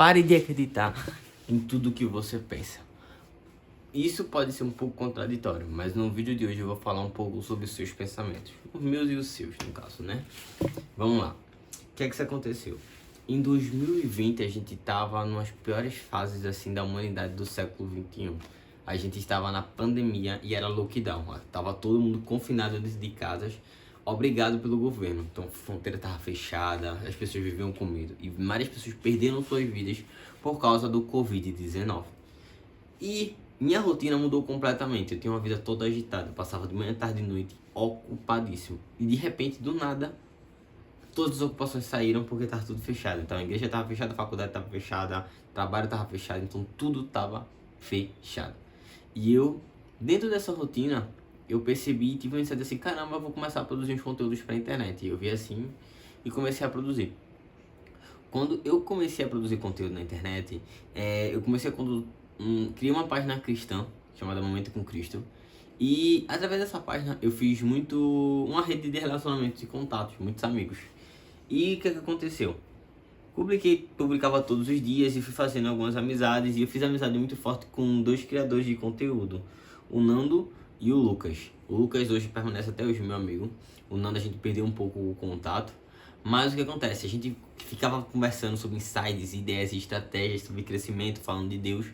pare de acreditar em tudo que você pensa. Isso pode ser um pouco contraditório, mas no vídeo de hoje eu vou falar um pouco sobre os seus pensamentos. Os meus e os seus, no caso, né? Vamos lá. O que é que isso aconteceu? Em 2020 a gente estava nas piores fases assim da humanidade do século XXI. A gente estava na pandemia e era lockdown. Tava todo mundo confinado dentro de casas, obrigado pelo governo. Então a fronteira estava fechada, as pessoas viviam com medo. E várias pessoas perderam suas vidas por causa do Covid-19. E minha rotina mudou completamente. Eu tinha uma vida toda agitada. Eu passava de manhã, tarde e noite ocupadíssimo. E de repente, do nada, todas as ocupações saíram porque estava tudo fechado. Então a igreja estava fechada, a faculdade estava fechada, o trabalho estava fechado. Então tudo estava fechado. E eu, dentro dessa rotina, eu percebi e tive uma insight assim, caramba, eu vou começar a produzir uns conteúdos para a internet. E eu vi assim e comecei a produzir. Quando eu comecei a produzir conteúdo na internet, eu comecei a criei uma página cristã chamada Momento com Cristo. E através dessa página eu fiz uma rede de relacionamentos e contatos, muitos amigos. E o que aconteceu? Publicava todos os dias e fui fazendo algumas amizades. E eu fiz amizade muito forte com dois criadores de conteúdo, o Nando e o Lucas. O Lucas hoje permanece até hoje meu amigo. O Nando a gente perdeu um pouco o contato. Mas o que acontece? A gente ficava conversando sobre insights, ideias e estratégias, sobre crescimento, falando de Deus.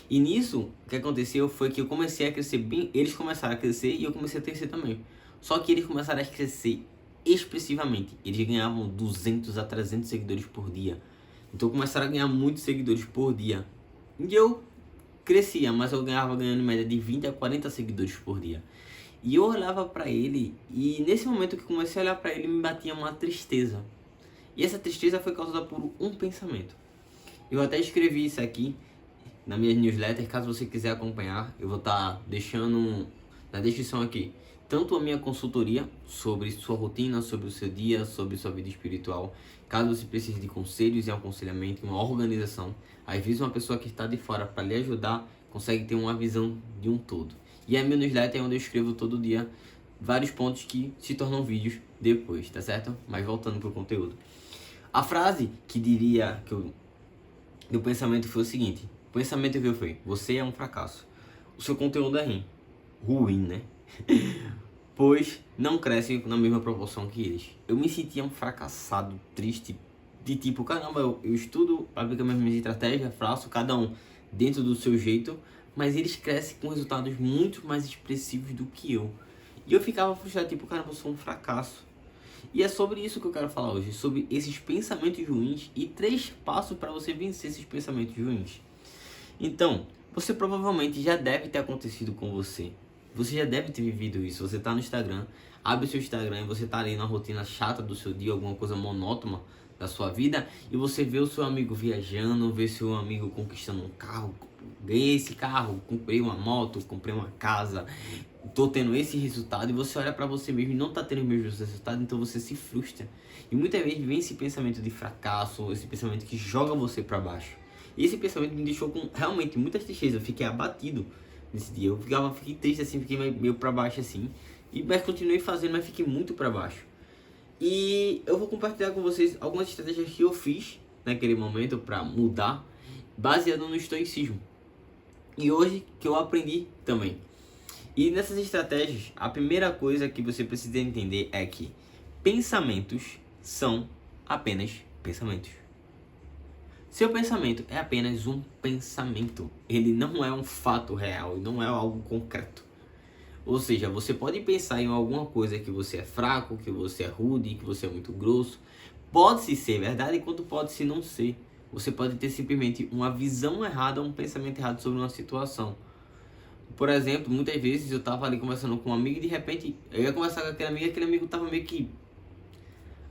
E nisso, o que aconteceu foi que eu comecei a crescer bem, eles começaram a crescer e eu comecei a crescer também. Só que eles começaram a crescer expressivamente. Eles ganhavam 200 a 300 seguidores por dia. Então começaram a ganhar muitos seguidores por dia. E eu crescia, mas eu ganhando em média de 20 a 40 seguidores por dia. E eu olhava pra ele e nesse momento que eu comecei a olhar pra ele me batia uma tristeza. E essa tristeza foi causada por um pensamento. Eu até escrevi isso aqui na minha newsletter, caso você quiser acompanhar, eu vou estar deixando na descrição aqui tanto a minha consultoria sobre sua rotina, sobre o seu dia, sobre sua vida espiritual. Caso você precise de conselhos e aconselhamento, uma organização, às vezes uma pessoa que está de fora para lhe ajudar consegue ter uma visão de um todo. E a minha newsletter é onde eu escrevo todo dia vários pontos que se tornam vídeos depois, tá certo? Mas voltando pro conteúdo. A frase que diria que do pensamento foi o seguinte: o pensamento que foi: você é um fracasso. O seu conteúdo é ruim, né? Pois não cresce na mesma proporção que eles. Eu me sentia um fracassado, triste, de tipo, caramba, eu estudo, aplico a mesma estratégia, faço cada um dentro do seu jeito, mas eles crescem com resultados muito mais expressivos do que eu. E eu ficava frustrado, tipo, caramba, eu sou um fracasso. E é sobre isso que eu quero falar hoje, sobre esses pensamentos ruins e 3 passos para você vencer esses pensamentos ruins. Então, você provavelmente já deve ter acontecido com você. Você já deve ter vivido isso. Você está no Instagram, abre o seu Instagram e você está ali na rotina chata do seu dia, alguma coisa monótona da sua vida, e você vê o seu amigo viajando, vê seu amigo conquistando um carro, ganhei esse carro, comprei uma moto, comprei uma casa, tô tendo esse resultado, e você olha para você mesmo e não tá tendo os mesmos resultados, então você se frustra. E muitas vezes vem esse pensamento de fracasso, esse pensamento que joga você para baixo. E esse pensamento me deixou com realmente muita tristeza. Eu fiquei abatido nesse dia. Fiquei triste assim, fiquei meio pra baixo assim. Mas continuei fazendo, mas fiquei muito pra baixo. E eu vou compartilhar com vocês algumas estratégias que eu fiz naquele momento pra mudar, baseado no estoicismo. E hoje que eu aprendi também. E nessas estratégias, a primeira coisa que você precisa entender é que pensamentos são apenas pensamentos. Seu pensamento é apenas um pensamento. Ele não é um fato real, não é algo concreto. Ou seja, você pode pensar em alguma coisa que você é fraco, que você é rude, que você é muito grosso. Pode ser verdade, enquanto pode não ser. Você pode ter simplesmente uma visão errada, um pensamento errado sobre uma situação. Por exemplo, muitas vezes eu estava ali conversando com um amigo e de repente eu ia conversar com aquele amigo estava meio que...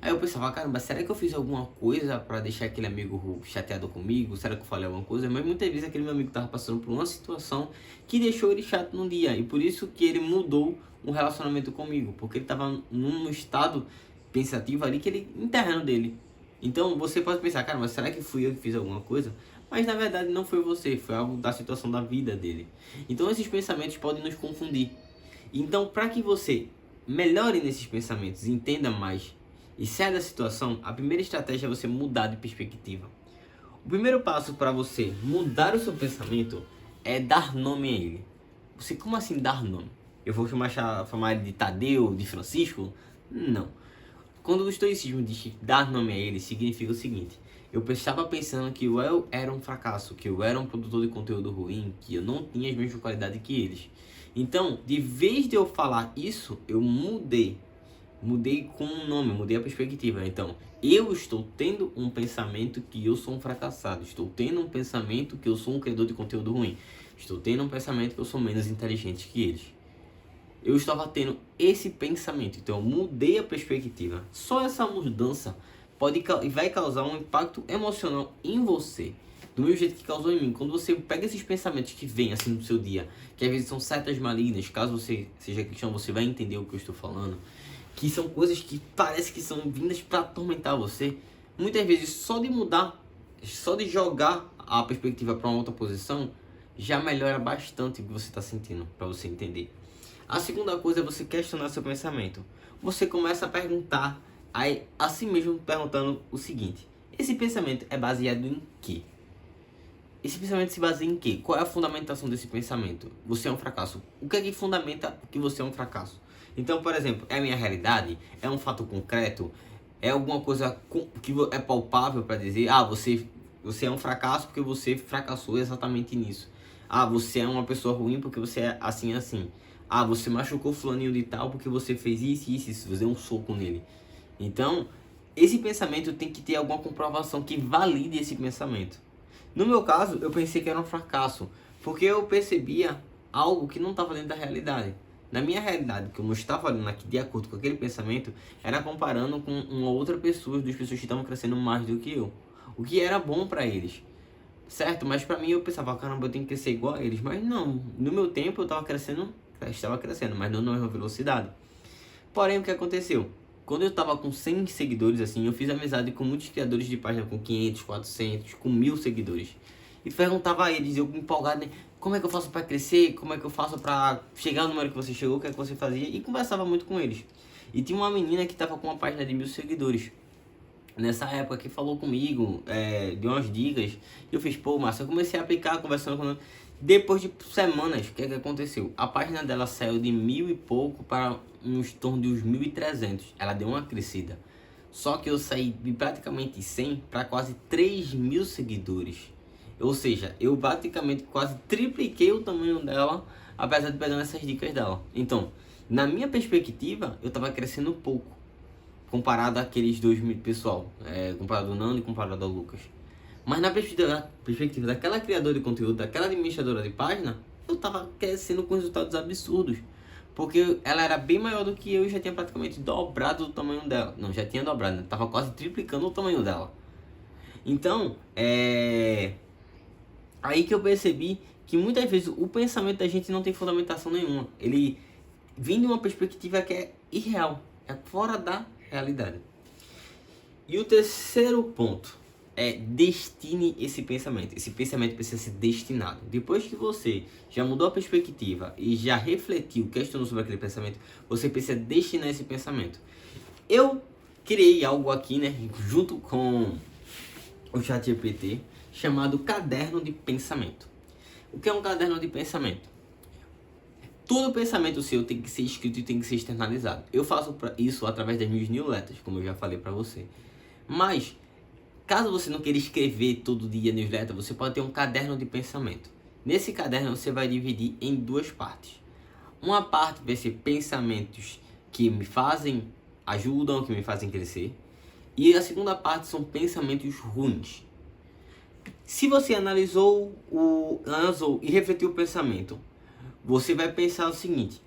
Aí eu pensava, caramba, será que eu fiz alguma coisa pra deixar aquele amigo chateado comigo? Será que eu falei alguma coisa? Mas muitas vezes aquele meu amigo tava passando por uma situação que deixou ele chato num dia. E por isso que ele mudou o relacionamento comigo. Porque ele tava num estado pensativo ali, que ele, interno dele. Então você pode pensar, caramba, será que fui eu que fiz alguma coisa? Mas na verdade não foi você, foi algo da situação da vida dele. Então esses pensamentos podem nos confundir. Então para que você melhore nesses pensamentos, entenda mais e saia da situação, a primeira estratégia é você mudar de perspectiva. O primeiro passo para você mudar o seu pensamento é dar nome a ele. Você, como assim dar nome? Eu vou chamar ele de Tadeu, de Francisco? Não. Quando o estoicismo diz que dar nome a ele, significa o seguinte: eu estava pensando que eu era um fracasso, que eu era um produtor de conteúdo ruim, que eu não tinha as mesmas qualidades que eles. Então, de vez de eu falar isso, eu mudei com um nome, mudei a perspectiva. Então, eu estou tendo um pensamento que eu sou um fracassado, estou tendo um pensamento que eu sou um criador de conteúdo ruim, estou tendo um pensamento que eu sou menos inteligente que eles. Eu estava tendo esse pensamento, então eu mudei a perspectiva. Só essa mudança vai causar um impacto emocional em você, do mesmo jeito que causou em mim. Quando você pega esses pensamentos que vêm assim no seu dia, que às vezes são setas malignas, caso você seja cristão, você vai entender o que eu estou falando, que são coisas que parece que são vindas para atormentar você. Muitas vezes só de mudar, só de jogar a perspectiva para uma outra posição, já melhora bastante o que você está sentindo, para você entender. A segunda coisa é você questionar seu pensamento. Você começa a perguntar a si mesmo, perguntando o seguinte: esse pensamento é baseado em quê? Esse pensamento se baseia em quê? Qual é a fundamentação desse pensamento? Você é um fracasso. O que é que fundamenta que você é um fracasso? Então, por exemplo, é a minha realidade? É um fato concreto? É alguma coisa que é palpável para dizer: você é um fracasso porque você fracassou exatamente nisso. Você é uma pessoa ruim porque você é assim e assim. Você machucou fulaninho de tal porque você fez isso, você deu um soco nele. Então, esse pensamento tem que ter alguma comprovação que valide esse pensamento. No meu caso, eu pensei que era um fracasso, porque eu percebia algo que não estava dentro da realidade. Na minha realidade, que eu estava olhando aqui de acordo com aquele pensamento, era comparando com uma outra pessoa, duas pessoas que estavam crescendo mais do que eu. O que era bom para eles. Certo? Mas para mim eu pensava: caramba, eu tenho que ser igual a eles. Mas não, no meu tempo eu estava crescendo, mas não na mesma velocidade. Porém, o que aconteceu? Quando eu estava com 100 seguidores, assim, eu fiz amizade com muitos criadores de página com 500, 400, com 1000 seguidores. E perguntava a eles, eu empolgado, né? Como é que eu faço para crescer? Como é que eu faço para chegar no número que você chegou? O que é que você fazia? E conversava muito com eles. E tinha uma menina que estava com uma página de 1000 seguidores. Nessa época que falou comigo, deu umas dicas. E eu fiz: pô, Márcio, eu comecei a aplicar, conversando com ela. Depois de semanas, o que é que aconteceu? A página dela saiu de 1000 e pouco para uns torno de uns 1300. Ela deu uma crescida. Só que eu saí de praticamente 100 para quase 3000 seguidores. Ou seja, eu praticamente quase tripliquei o tamanho dela, apesar de pegando essas dicas dela. Então, na minha perspectiva, eu estava crescendo pouco, comparado àqueles 2000 pessoal, comparado ao Nando e comparado ao Lucas. Mas na perspectiva daquela criadora de conteúdo, daquela administradora de página, eu estava crescendo com resultados absurdos. Porque ela era bem maior do que eu e já tinha praticamente dobrado o tamanho dela. Não, já tinha dobrado, né? Tava quase triplicando o tamanho dela. Então, aí que eu percebi que muitas vezes o pensamento da gente não tem fundamentação nenhuma. Ele vem de uma perspectiva que é irreal, é fora da realidade. E o terceiro ponto é: destine esse pensamento. Esse pensamento precisa ser destinado. Depois que você já mudou a perspectiva e já refletiu, questionou sobre aquele pensamento, você precisa destinar esse pensamento. Eu criei algo aqui, né, junto com o ChatGPT, chamado caderno de pensamento. O que é um caderno de pensamento? Todo pensamento seu tem que ser escrito e tem que ser externalizado. Eu faço isso através das minhas newsletters, como eu já falei para você. Mas caso você não queira escrever todo dia newsletter, você pode ter um caderno de pensamento. Nesse caderno você vai dividir em duas partes. Uma parte vai ser pensamentos que me ajudam, que me fazem crescer. E a segunda parte são pensamentos ruins. Se você analisou e refletiu o pensamento, você vai pensar o seguinte: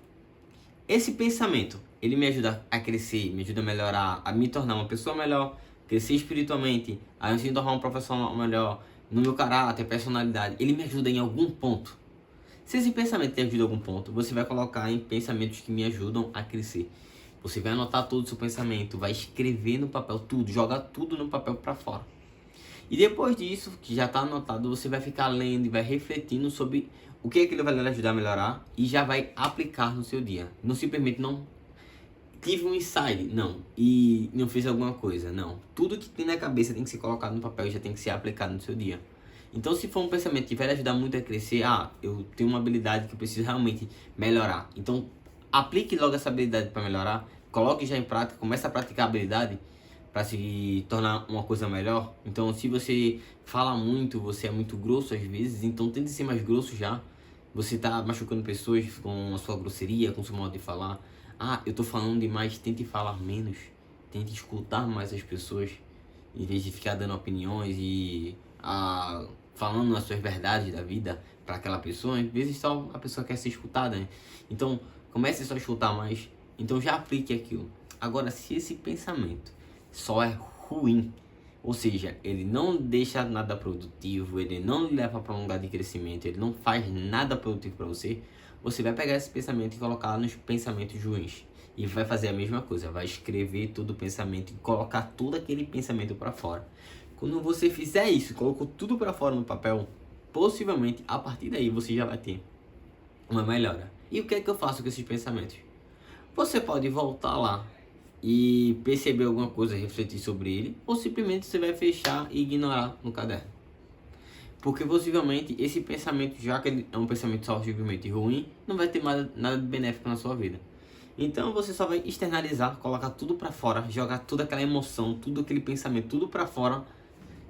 esse pensamento, ele me ajuda a crescer, me ajuda a melhorar, a me tornar uma pessoa melhor, crescer espiritualmente, a me tornar um profissional melhor, no meu caráter, personalidade. Ele me ajuda em algum ponto. Se esse pensamento te ajuda em algum ponto, você vai colocar em pensamentos que me ajudam a crescer. Você vai anotar todo o seu pensamento, vai escrever no papel tudo, jogar tudo no papel para fora. E depois disso, que já está anotado, você vai ficar lendo e vai refletindo sobre o que é que ele vai lhe ajudar a melhorar e já vai aplicar no seu dia. Não simplesmente não tive um insight, não, e não fiz alguma coisa, não. Tudo que tem na cabeça tem que ser colocado no papel e já tem que ser aplicado no seu dia. Então, se for um pensamento que vai lhe ajudar muito a crescer, eu tenho uma habilidade que eu preciso realmente melhorar. Então, aplique logo essa habilidade para melhorar, coloque já em prática, comece a praticar a habilidade para se tornar uma coisa melhor. Então, se você fala muito, você é muito grosso às vezes, então tente ser mais grosso já. Você tá machucando pessoas com a sua grosseria, com o seu modo de falar. Eu tô falando demais, tente falar menos. Tente escutar mais as pessoas, em vez de ficar dando opiniões e falando as suas verdades da vida para aquela pessoa. Às vezes só a pessoa quer ser escutada, né? Então, comece só a escutar mais. Então já aplique aquilo. Agora, se esse pensamento só é ruim, ou seja, ele não deixa nada produtivo, ele não lhe leva para um lugar de crescimento, ele não faz nada produtivo para você, você vai pegar esse pensamento e colocar nos pensamentos ruins. E vai fazer a mesma coisa, vai escrever todo o pensamento e colocar todo aquele pensamento para fora. Quando você fizer isso, colocou tudo para fora no papel, possivelmente a partir daí você já vai ter uma melhora. E o que é que eu faço com esses pensamentos? Você pode voltar lá e perceber alguma coisa, refletir sobre ele, ou simplesmente você vai fechar e ignorar no caderno. Porque possivelmente esse pensamento, já que ele é um pensamento só simplesmente ruim, não vai ter nada de benéfico na sua vida. Então você só vai externalizar, colocar tudo pra fora, jogar toda aquela emoção, tudo aquele pensamento, tudo pra fora,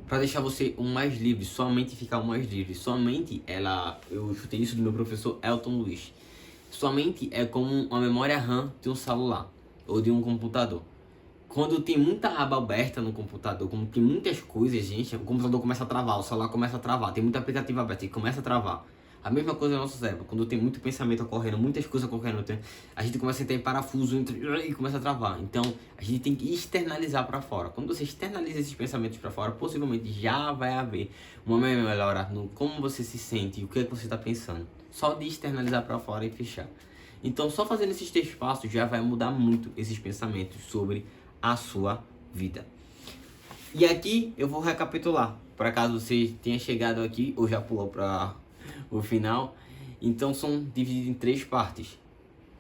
pra deixar você o mais livre, sua mente ficar o mais livre. Sua mente, eu chutei isso do meu professor Elton Luiz. Sua mente é como uma memória RAM de um celular ou de um computador. Quando tem muita aba aberta no computador, como tem muitas coisas, gente, o computador começa a travar, o celular começa a travar, tem muito aplicativo aberto e começa a travar. A mesma coisa no nosso cérebro, quando tem muito pensamento ocorrendo, muitas coisas ocorrendo, a gente começa a entrar em parafuso e começa a travar. Então, a gente tem que externalizar para fora. Quando você externaliza esses pensamentos para fora, possivelmente já vai haver uma melhora no como você se sente e o que é que você está pensando. Só de externalizar para fora e fechar. Então, só fazendo esses 3 passos já vai mudar muito esses pensamentos sobre a sua vida. E aqui eu vou recapitular, por acaso você tenha chegado aqui ou já pulou para o final. Então são divididos em 3 partes.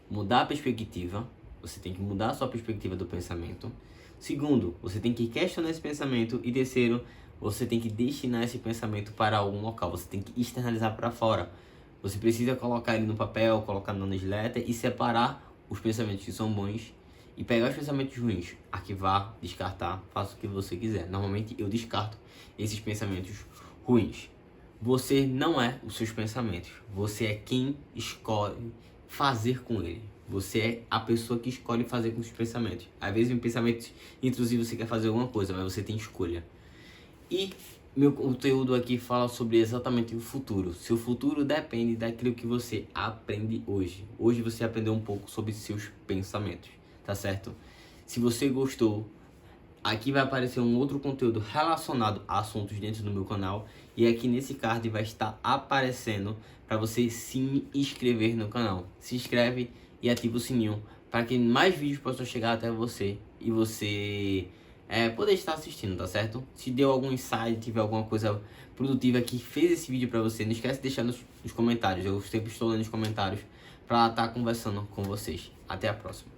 Mudar a perspectiva, você tem que mudar a sua perspectiva do pensamento. Segundo, você tem que questionar esse pensamento. E terceiro, você tem que destinar esse pensamento para algum local, você tem que externalizar para fora. Você precisa colocar ele no papel, colocar na newsletter e separar os pensamentos que são bons e pegar os pensamentos ruins, arquivar, descartar, faça o que você quiser. Normalmente eu descarto esses pensamentos ruins. Você não é os seus pensamentos, você é quem escolhe fazer com ele. Você é a pessoa que escolhe fazer com os pensamentos. Às vezes em pensamentos intrusivos você quer fazer alguma coisa, mas você tem escolha. E meu conteúdo aqui fala sobre exatamente o futuro. Seu futuro depende daquilo que você aprende hoje. Hoje você aprendeu um pouco sobre seus pensamentos, tá certo? Se você gostou, aqui vai aparecer um outro conteúdo relacionado a assuntos dentro do meu canal. E aqui nesse card vai estar aparecendo para você se inscrever no canal. Se inscreve e ativa o sininho para que mais vídeos possam chegar até você e você poder estar assistindo, tá certo? Se deu algum insight, tiver alguma coisa produtiva que fez esse vídeo para você, não esquece de deixar nos comentários. Eu sempre estou lendo os comentários para estar conversando com vocês. Até a próxima.